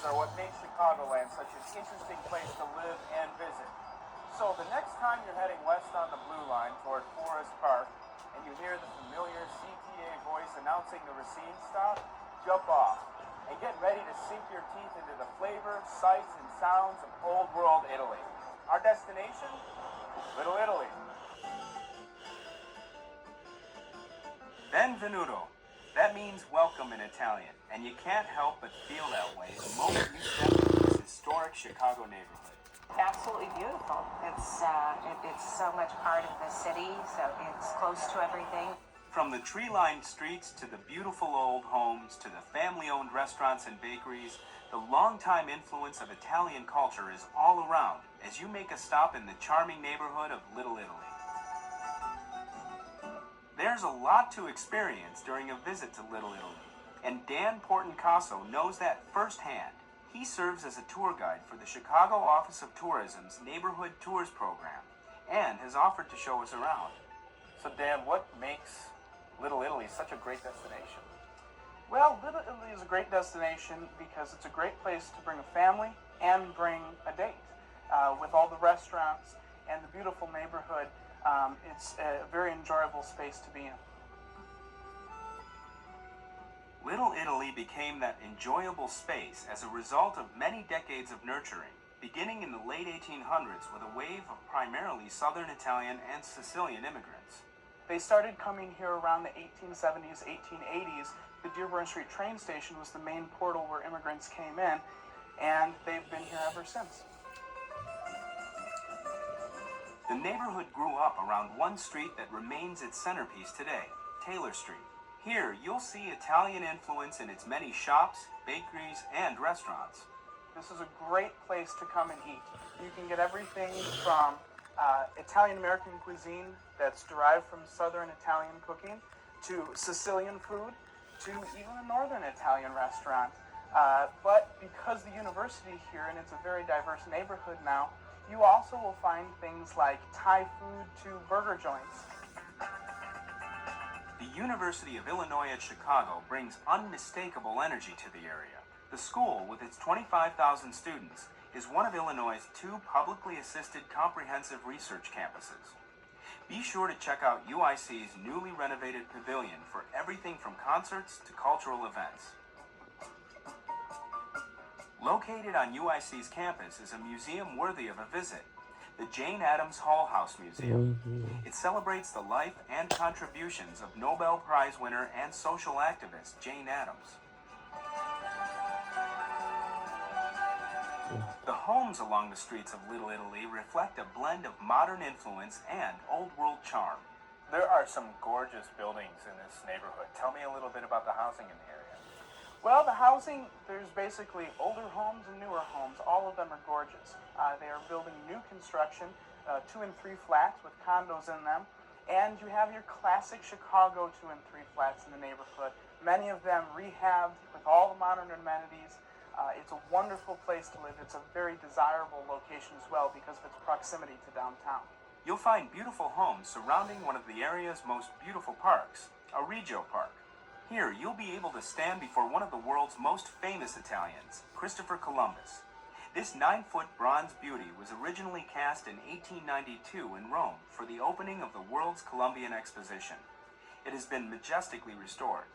houses are what makes Chicagoland such an interesting place to live and visit. So the next time you're heading west on the Blue Line toward Forest Park and you hear the familiar CTA voice announcing the Racine stop, jump off and get ready to sink your teeth into the flavor, sights, and sounds of Old World Italy. Our destination? Little Italy. Benvenuto. That means welcome in Italian, and you can't help but feel that way the moment you step into this historic Chicago neighborhood. Absolutely beautiful. It's so much part of the city, so it's close to everything. From the tree-lined streets to the beautiful old homes to the family-owned restaurants and bakeries, the longtime influence of Italian culture is all around as you make a stop in the charming neighborhood of Little Italy. There's a lot to experience during a visit to Little Italy, and Dan Portencaso knows that firsthand. He serves as a tour guide for the Chicago Office of Tourism's Neighborhood Tours program and has offered to show us around. So Dan, what makes Little Italy such a great destination? Well, Little Italy is a great destination because it's a great place to bring a family and bring a date. With all the restaurants and the beautiful neighborhood, it's a very enjoyable space to be in. Little Italy became that enjoyable space as a result of many decades of nurturing, beginning in the late 1800s with a wave of primarily Southern Italian and Sicilian immigrants. They started coming here around the 1870s, 1880s. The Dearborn Street train station was the main portal where immigrants came in, and they've been here ever since. The neighborhood grew up around one street that remains its centerpiece today, Taylor Street. Here, you'll see Italian influence in its many shops, bakeries, and restaurants. This is a great place to come and eat. You can get everything from Italian-American cuisine that's derived from Southern Italian cooking, to Sicilian food, to even a Northern Italian restaurant. But because the university here, and it's a very diverse neighborhood now, you also will find things like Thai food to burger joints. The University of Illinois at Chicago brings unmistakable energy to the area. The school, with its 25,000 students, is one of Illinois' 2 publicly assisted comprehensive research campuses. Be sure to check out UIC's newly renovated pavilion for everything from concerts to cultural events. Located on UIC's campus is a museum worthy of a visit, the Jane Addams Hull House Museum. It celebrates the life and contributions of Nobel Prize winner and social activist Jane Addams. The homes along the streets of Little Italy reflect a blend of modern influence and old-world charm. There are some gorgeous buildings in this neighborhood. Tell me a little bit about the housing in the area. Well, the housing, there's basically older homes and newer homes. All of them are gorgeous. They are building new construction, 2 and 3 flats with condos in them. And you have your classic Chicago 2 and 3 flats in the neighborhood. Many of them rehabbed with all the modern amenities. It's a wonderful place to live. It's a very desirable location as well because of its proximity to downtown. You'll find beautiful homes surrounding one of the area's most beautiful parks, a Regio Park. Here, you'll be able to stand before one of the world's most famous Italians, Christopher Columbus. This 9-foot bronze beauty was originally cast in 1892 in Rome for the opening of the World's Columbian Exposition. It has been majestically restored.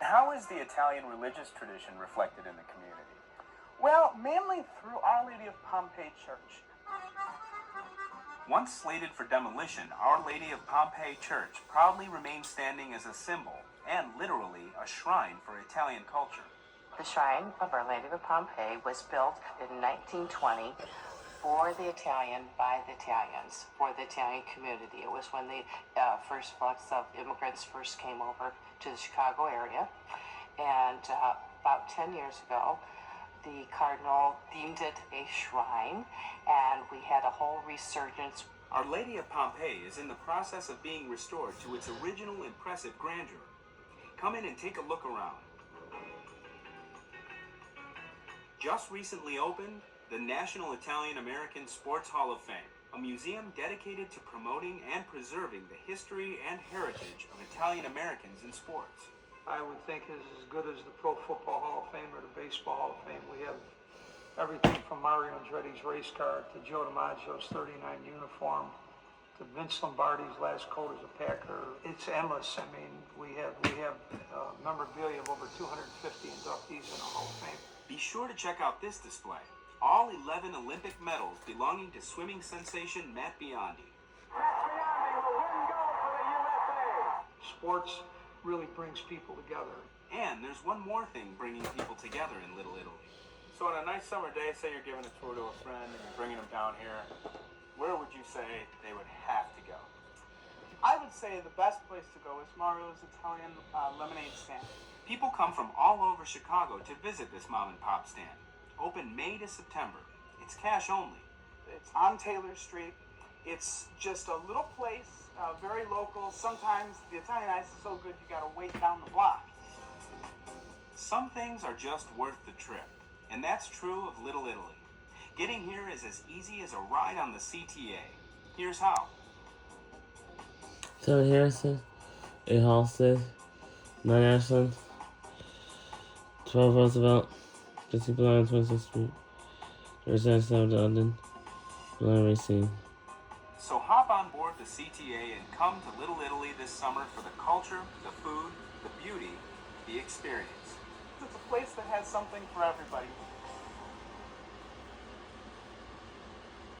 How is the Italian religious tradition reflected in the community? Well, mainly through Our Lady of Pompeii Church. Once slated for demolition, Our Lady of Pompeii Church proudly remains standing as a symbol and literally a shrine for Italian culture. The shrine of Our Lady of Pompeii was built in 1920 for the Italian, by the Italians, for the Italian community. It was when the first flux of immigrants first came over to the Chicago area. And about 10 years ago, the Cardinal deemed it a shrine, and we had a whole resurgence. Our Lady of Pompeii is in the process of being restored to its original impressive grandeur. Come in and take a look around. Just recently opened, the National Italian American Sports Hall of Fame, a museum dedicated to promoting and preserving the history and heritage of Italian Americans in sports. I would think is as good as the Pro Football Hall of Fame or the Baseball Hall of Fame. We have everything from Mario Andretti's race car to Joe DiMaggio's 39 uniform to Vince Lombardi's last coat as a Packer. It's endless. I mean, we have memorabilia of over 250 inductees in the Hall of Fame. Be sure to check out this display. All 11 Olympic medals belonging to swimming sensation Matt Biondi. Sports really brings people together. And there's one more thing bringing people together in Little Italy. So on a nice summer day, say you're giving a tour to a friend and you're bringing them down here, where would you say they would have to go? I would say the best place to go is Mario's Italian lemonade stand. People come from all over Chicago to visit this mom and pop stand. Open May to September. It's cash only. It's on Taylor Street. It's just a little place, very local. Sometimes the Italian ice is so good you gotta wait down the block. Some things are just worth the trip, and that's true of Little Italy. Getting here is as easy as a ride on the CTA. Here's how. Taylor Harrison, 8 Halstead, 9 Ashland, 12 Roosevelt, 15 Blind, 26th Street, Jersey 7 London, Blind Racing. So hop on board the CTA and come to Little Italy this summer for the culture, the food, the beauty, the experience. It's a place that has something for everybody.